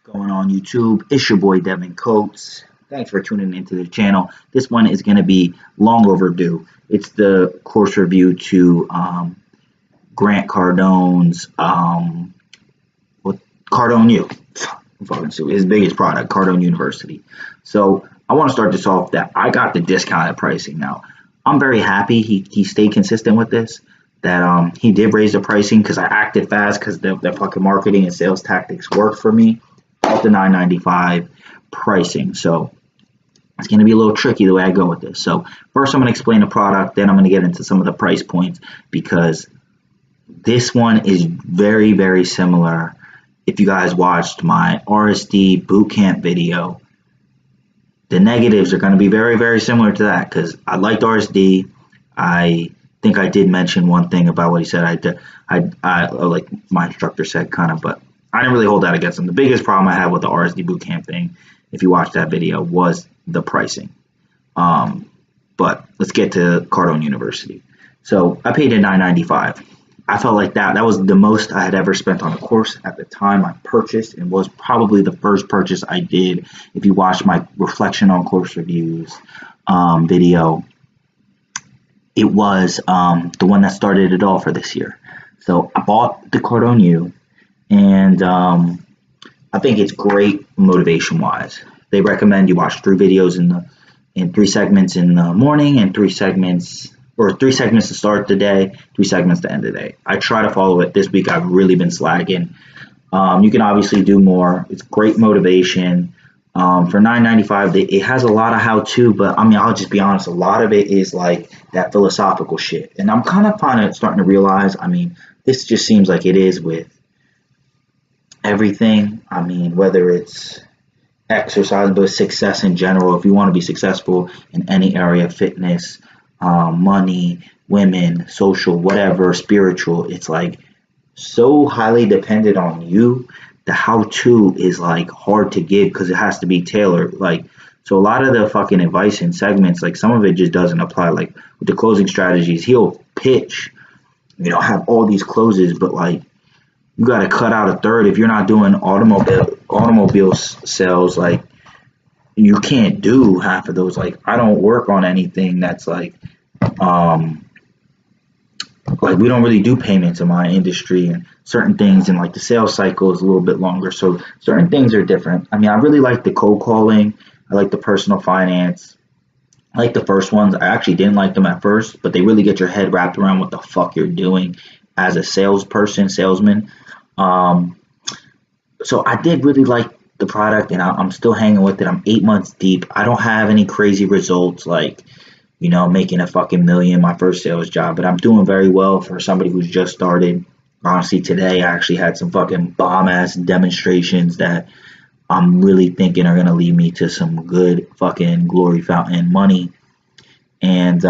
Going on YouTube? It's your boy Devin Coates. Thanks for tuning into the channel. This one is going to be long overdue. It's the course review to Grant Cardone's Cardone U. His biggest product, Cardone University. So I want to start this off that I got the discounted pricing. Now I'm very happy he stayed consistent with this. That he did raise the pricing because I acted fast because the fucking marketing and sales tactics worked for me. Off the $9.95 pricing. So it's going to be a little tricky the way I go with this. So first I'm going to explain the product, then I'm going to get into some of the price points because this one is very, very similar. If you guys watched my RSD bootcamp video, the negatives are going to be very, very similar to that because I liked RSD. I think I did mention one thing about what he said. I like my instructor said kind of, but I didn't really hold that against him. The biggest problem I had with the RSD bootcamp thing, if you watch that video, was the pricing. But let's get to Cardone University. So I paid $9.95. I felt like that was the most I had ever spent on a course at the time I purchased, and was probably the first purchase I did. If you watch my reflection on course reviews video, it was the one that started it all for this year. So I bought the Cardone U. And I think it's great motivation-wise. They recommend you watch 3 videos in 3 segments in the morning, and 3 segments to start the day, 3 segments to end the day. I try to follow it. This week I've really been slagging. You can obviously do more. It's great motivation. For $9.95, it has a lot of how-to, but I mean, I'll just be honest. A lot of it is like that philosophical shit, and I'm kind of starting to realize. I mean, this just seems like it is with everything. I mean, whether it's exercise, but success in general. If you want to be successful in any area, fitness, money, women, social, whatever, spiritual, it's like so highly dependent on you. The how-to is like hard to give because it has to be tailored. Like, so a lot of the fucking advice in segments, like some of it just doesn't apply. Like with the closing strategies, he'll pitch, have all these closes, but like, you got to cut out a third. If you're not doing automobile sales, like you can't do half of those. Like I don't work on anything that's like we don't really do payments in my industry, and certain things, and like the sales cycle is a little bit longer. So certain things are different. I mean, I really like the cold calling. I like the personal finance. I like the first ones. I actually didn't like them at first, but they really get your head wrapped around what the fuck you're doing as a salesman. So I did really like the product, and I'm still hanging with it. I'm 8 months deep. I don't have any crazy results like, making a fucking million my first sales job, but I'm doing very well for somebody who's just started. Honestly, today I actually had some fucking bomb-ass demonstrations that I'm really thinking are going to lead me to some good fucking glory fountain money. And,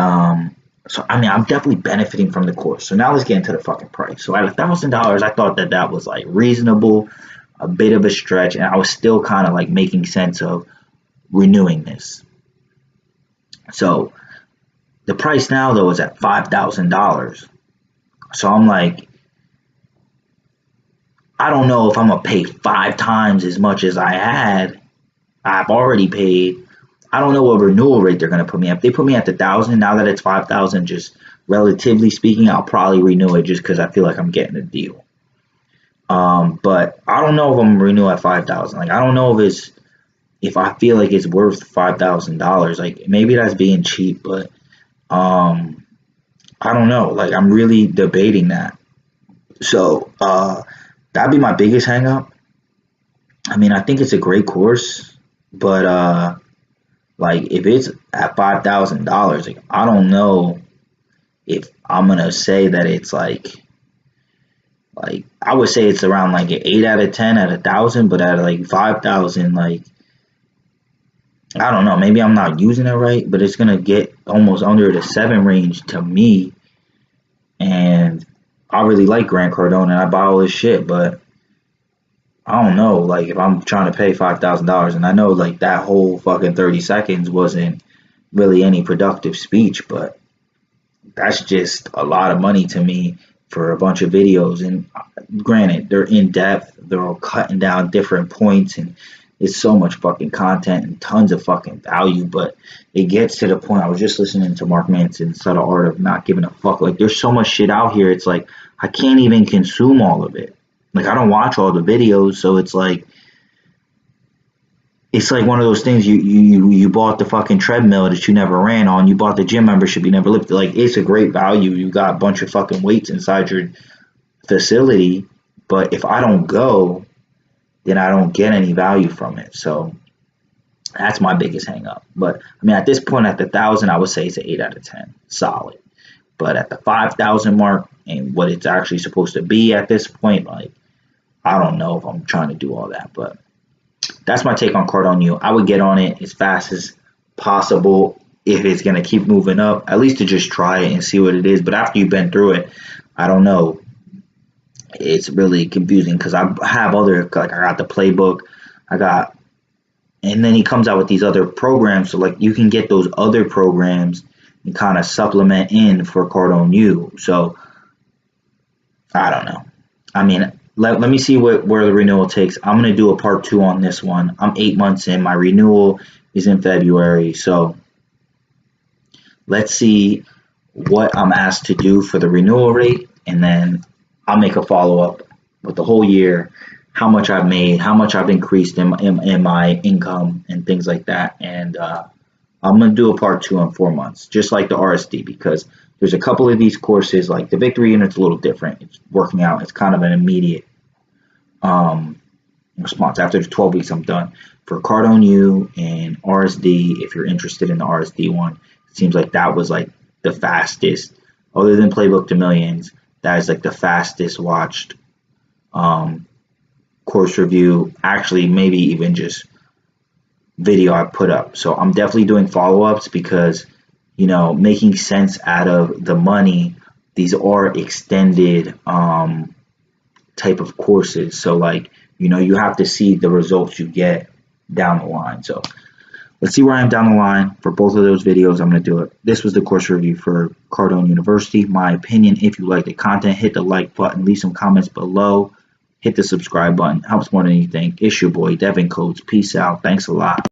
so, I mean, I'm definitely benefiting from the course. So now let's get into the fucking price. So at $1,000, I thought that was like reasonable, a bit of a stretch, and I was still kind of like making sense of renewing this. So the price now though is at $5,000. So I'm like, I don't know if I'm gonna pay 5 times as much as I've already paid. I don't know what renewal rate they're going to put me at. If they put me at the 1,000, now that it's 5,000, just relatively speaking, I'll probably renew it just because I feel like I'm getting a deal. But I don't know if I'm going to renew at 5,000. Like, I don't know if I feel like it's worth $5,000. Like, maybe that's being cheap, but I don't know. Like, I'm really debating that. So that'd be my biggest hang up. I mean, I think it's a great course, but like if it's at $5,000, like I don't know if I'm gonna say that it's like I would say it's around like an 8 out of 10 at 1,000, but at like 5,000, like I don't know, maybe I'm not using it right, but it's gonna get almost under the 7 range to me. And I really like Grant Cardone and I buy all this shit, but I don't know, like if I'm trying to pay $5,000, and I know like that whole fucking 30 seconds wasn't really any productive speech, but that's just a lot of money to me for a bunch of videos. And granted, they're in depth, they're all cutting down different points, and it's so much fucking content and tons of fucking value, but it gets to the point. I was just listening to Mark Manson's Subtle Art of Not Giving a Fuck. Like, there's so much shit out here, it's like I can't even consume all of it. Like, I don't watch all the videos, so it's like one of those things. You bought the fucking treadmill that you never ran on. You bought the gym membership you never lifted. Like, it's a great value. You got a bunch of fucking weights inside your facility, but if I don't go, then I don't get any value from it. So that's my biggest hang up. But I mean, at this point, at the 1,000, I would say it's an 8 out of 10, solid. But at the 5,000 mark and what it's actually supposed to be at this point, like, I don't know if I'm trying to do all that, but that's my take on Cardone U. I would get on it as fast as possible if it's going to keep moving up, at least to just try it and see what it is. But after you've been through it, I don't know. It's really confusing because I have other, like, I got the playbook, and then he comes out with these other programs. So, like, you can get those other programs and kind of supplement in for Cardone U. So, I don't know. I mean, let me see where the renewal takes. I'm going to do a part 2 on this one. I'm 8 months in. My renewal is in February. So let's see what I'm asked to do for the renewal rate. And then I'll make a follow-up with the whole year, how much I've made, how much I've increased in my income and things like that. And I'm going to do a part 2 in 4 months, just like the RSD, because there's a couple of these courses, like the Victory Unit's a little different. It's working out. It's kind of an immediate response. After the 12 weeks, I'm done. For Cardone U and RSD, if you're interested in the RSD one, it seems like that was like the fastest, other than Playbook to Millions, that is like the fastest watched course review, actually maybe even just video I put up. So I'm definitely doing follow-ups because, you know, making sense out of the money. These are extended type of courses. So, like, you know, you have to see the results you get down the line. So let's see where I am down the line for both of those videos. I'm going to do it. This was the course review for Cardone University. My opinion, if you like the content, hit the like button, leave some comments below, hit the subscribe button. Helps more than anything. It's your boy, Devin Coates. Peace out. Thanks a lot.